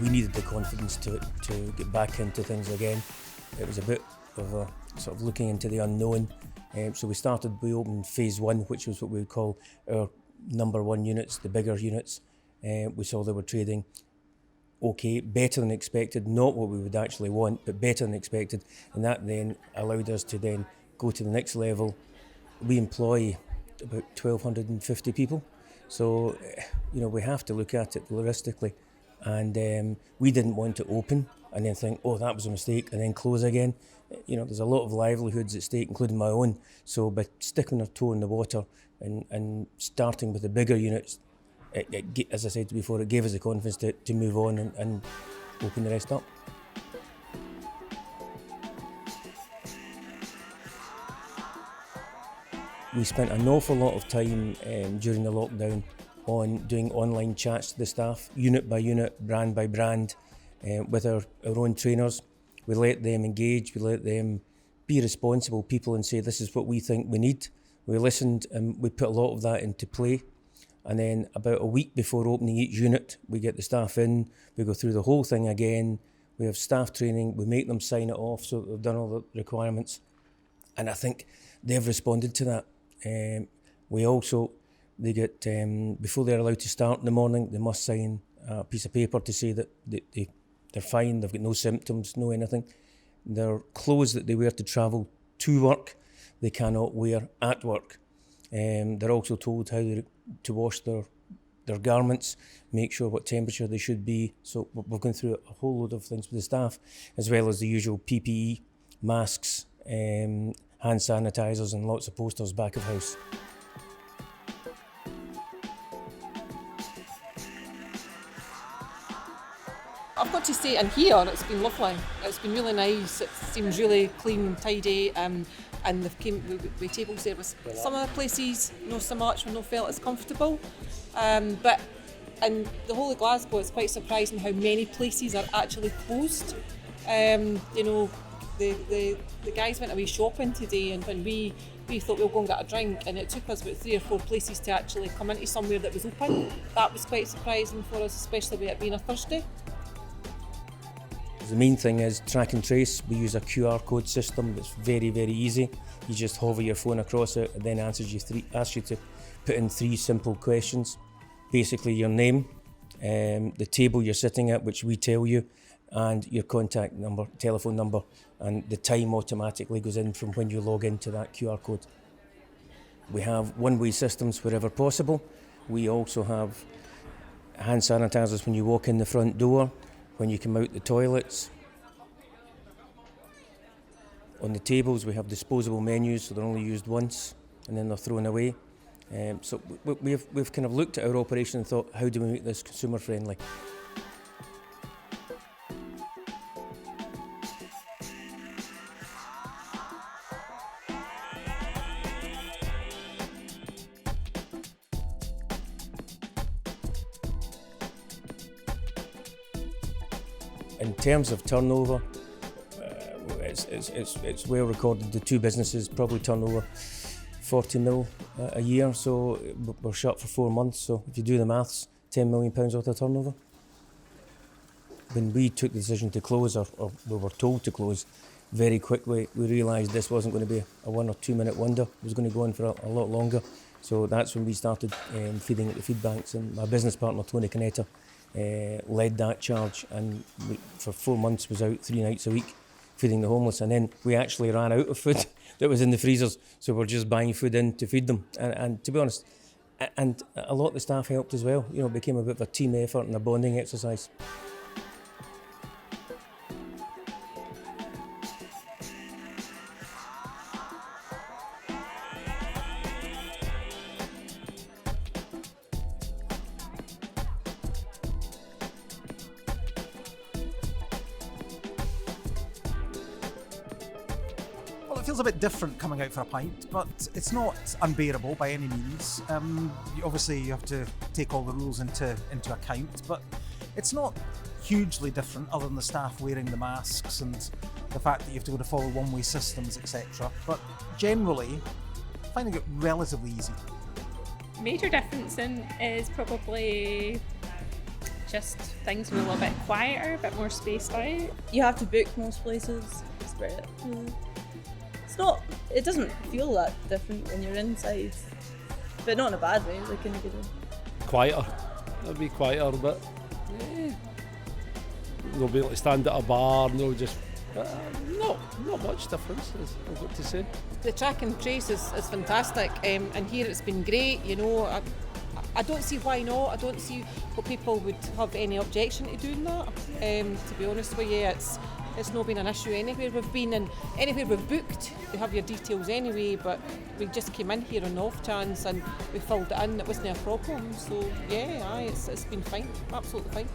we needed the confidence to get back into things again. It was a bit of a sort of looking into the unknown. So we opened phase 1, which was what we would call our number 1 units, the bigger units. We saw they were trading okay, better than expected, not what we would actually want, but better than expected. And that then allowed us to then go to the next level. We employ about 1,250 people. So, we have to look at it realistically. And we didn't want to open and then think, oh, that was a mistake, and then close again. There's a lot of livelihoods at stake, including my own. So by sticking our toe in the water and starting with the bigger units, as I said before, it gave us the confidence to move on and open the rest up. We spent an awful lot of time during the lockdown on doing online chats to the staff, unit by unit, brand by brand, with our own trainers. We let them engage, we let them be responsible people and say, this is what we think we need. We listened and we put a lot of that into play. And then about a week before opening each unit, we get the staff in, we go through the whole thing again, we have staff training, we make them sign it off so they've done all the requirements. And I think they've responded to that. They get, before they're allowed to start in the morning, they must sign a piece of paper to say that they're fine, they've got no symptoms, no anything. Their clothes that they wear to travel to work, they cannot wear at work. They're also told how to wash their garments, make sure what temperature they should be. So we're going through a whole load of things with the staff, as well as the usual PPE, masks, hand sanitisers and lots of posters back of house. I've got to say, in here, it's been lovely. It's been really nice. It seems really clean and tidy, and they've came with table service. Some of the places, not so much, we've not felt as comfortable. But in the whole of Glasgow, it's quite surprising how many places are actually closed. The guys went away shopping today, and when we thought we'll go and get a drink, and it took us about 3 or 4 places to actually come into somewhere that was open. That was quite surprising for us, especially with it being a Thursday. The main thing is track and trace. We use a QR code system that's very, very easy. You just hover your phone across it and then asks you to put in 3 simple questions. Basically your name, the table you're sitting at, which we tell you, and your contact number, telephone number, and the time automatically goes in from when you log into that QR code. We have one-way systems wherever possible. We also have hand sanitisers when you walk in the front door, when you come out the toilets. On the tables we have disposable menus, so they're only used once and then they're thrown away. So we've kind of looked at our operation and thought, how do we make this consumer friendly? In terms of turnover, it's well recorded. The 2 businesses probably turn over 40 mil a year, so we're shut for 4 months. So if you do the maths, £10 million worth of turnover. When we took the decision to close, or we were told to close, very quickly we realised this wasn't going to be a 1 or 2 minute wonder. It was going to go on for a lot longer. So that's when we started feeding at the feed banks, and my business partner Tony Canetta led that charge, and for 4 months was out 3 nights a week feeding the homeless. And then we actually ran out of food that was in the freezers, so we're just buying food in to feed them. And to be honest, and a lot of the staff helped as well. It became a bit of a team effort and a bonding exercise. It feels a bit different coming out for a pint, but it's not unbearable by any means. Obviously you have to take all the rules into account, but it's not hugely different other than the staff wearing the masks and the fact that you have to go to follow one-way systems, etc. But generally, finding it relatively easy. Major difference is probably just things were a little bit quieter, a bit more spaced out. You have to book most places. It's great. It doesn't feel that different when you're inside, but not in a bad way, like in a good way. Quieter. It'll be quieter, but they'll be able to stand at a bar, no, just not much difference, I've got to say. The track and trace is fantastic, and here it's been great. You know, I don't see why not. I don't see what people would have any objection to doing that. To be honest with you, it's not been an issue anywhere we've been, and anywhere we've booked, we have your details anyway, but we just came in here on the off chance and we filled it in. It wasn't a problem, so yeah, it's been fine, absolutely fine.